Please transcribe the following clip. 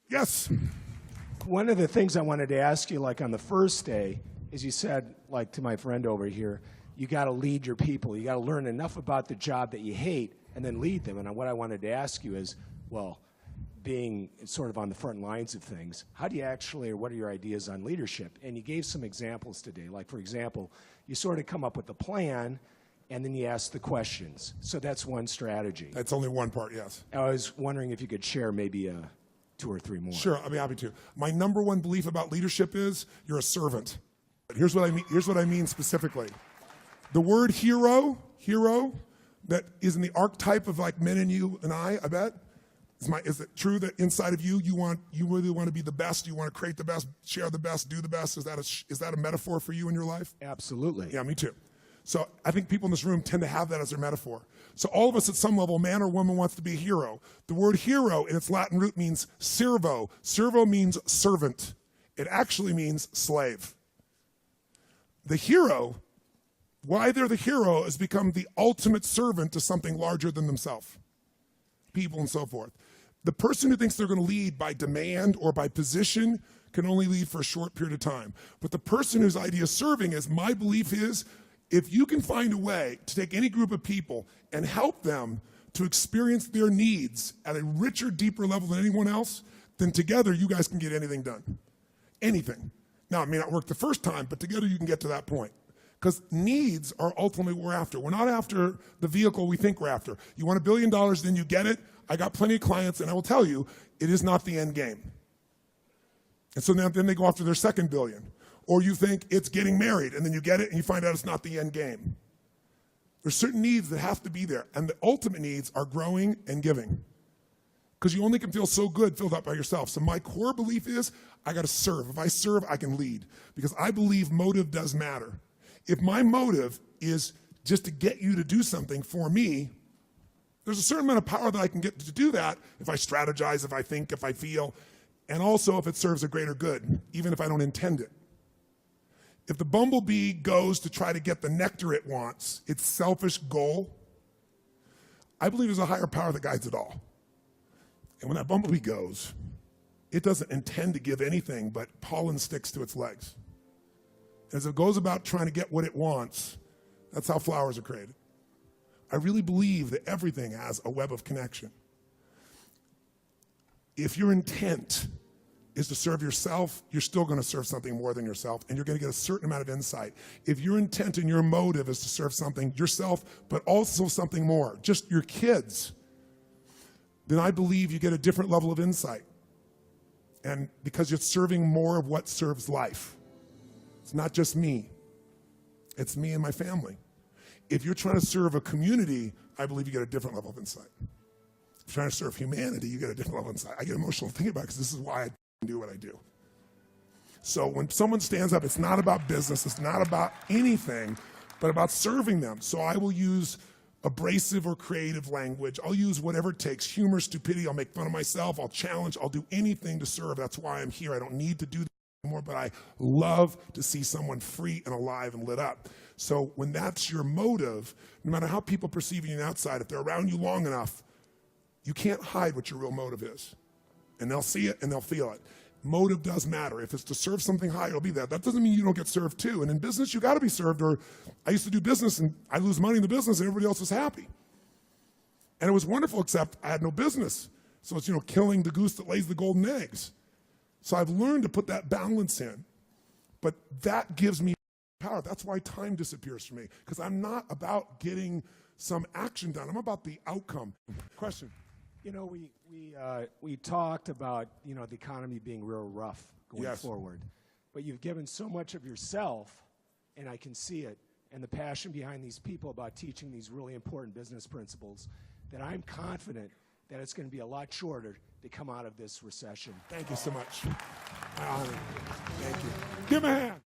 Yes. One of the things I wanted to ask you, like on the first day, is you said, like to my friend over here, you got to lead your people. You got to learn enough about the job that you hate and then lead them. And what I wanted to ask you is, well, being sort of on the front lines of things, how do you actually, or what are your ideas on leadership? And you gave some examples today. Like, for example, you sort of come up with a plan, and then you ask the questions. So that's one strategy. That's only one part, yes. I was wondering if you could share maybe 2 or 3 more. Sure, I'll be happy to. My number one belief about leadership is you're a servant. Here's what I mean specifically. The word hero, that is in the archetype of like men and you and I bet. Is it true that inside of you, you really want to be the best? You want to create the best, share the best, do the best? Is that a metaphor for you in your life? Absolutely. Yeah, me too. So I think people in this room tend to have that as their metaphor. So all of us at some level, man or woman, wants to be a hero. The word hero in its Latin root means servo. Servo means servant. It actually means slave. The hero, why they're the hero, is become the ultimate servant to something larger than themselves, people and so forth. The person who thinks they're going to lead by demand or by position can only lead for a short period of time. But the person whose idea of serving is, my belief is, if you can find a way to take any group of people and help them to experience their needs at a richer, deeper level than anyone else, then together you guys can get anything done. Anything. Now, it may not work the first time, but together you can get to that point. Because needs are ultimately what we're after. We're not after the vehicle we think we're after. You want $1 billion, then you get it. I got plenty of clients, and I will tell you, it is not the end game. And so then they go after their second billion. Or you think it's getting married, and then you get it, and you find out it's not the end game. There's certain needs that have to be there, and the ultimate needs are growing and giving. Because you only can feel so good filled up by yourself. So my core belief is, I got to serve. If I serve, I can lead. Because I believe motive does matter. If my motive is just to get you to do something for me, there's a certain amount of power that I can get to do that if I strategize, if I think, if I feel, and also if it serves a greater good, even if I don't intend it. If the bumblebee goes to try to get the nectar it wants, its selfish goal, I believe there's a higher power that guides it all. And when that bumblebee goes, it doesn't intend to give anything but pollen sticks to its legs. As it goes about trying to get what it wants, that's how flowers are created. I really believe that everything has a web of connection. If your intent is to serve yourself, you're still going to serve something more than yourself, and you're going to get a certain amount of insight. If your intent and your motive is to serve something, yourself, but also something more, just your kids, then I believe you get a different level of insight. And because you're serving more of what serves life. It's not just me. It's me and my family. If you're trying to serve a community, I believe you get a different level of insight. If you're trying to serve humanity, you get a different level of insight. I get emotional thinking about it because this is why I do what I do. So when someone stands up, it's not about business, it's not about anything, but about serving them. So I will use abrasive or creative language. I'll use whatever it takes, humor, stupidity. I'll make fun of myself. I'll challenge. I'll do anything to serve. That's why I'm here. I don't need to do that anymore, but I love to see someone free and alive and lit up. So when that's your motive, no matter how people perceive you on the outside, if they're around you long enough, you can't hide what your real motive is. And they'll see it and they'll feel it. Motive does matter. If it's to serve something higher, it'll be that. That doesn't mean you don't get served too. And in business, you got to be served. Or I used to do business and I lose money in the business and everybody else was happy. And it was wonderful, except I had no business. So it's, killing the goose that lays the golden eggs. So I've learned to put that balance in. But that gives me power. That's why time disappears for me. Because I'm not about getting some action done. I'm about the outcome. Question. We talked about, the economy being real rough going forward. But you've given so much of yourself, and I can see it, and the passion behind these people about teaching these really important business principles, that I'm confident that it's going to be a lot shorter to come out of this recession. Thank you so much. My honor. Thank you. Give him a hand.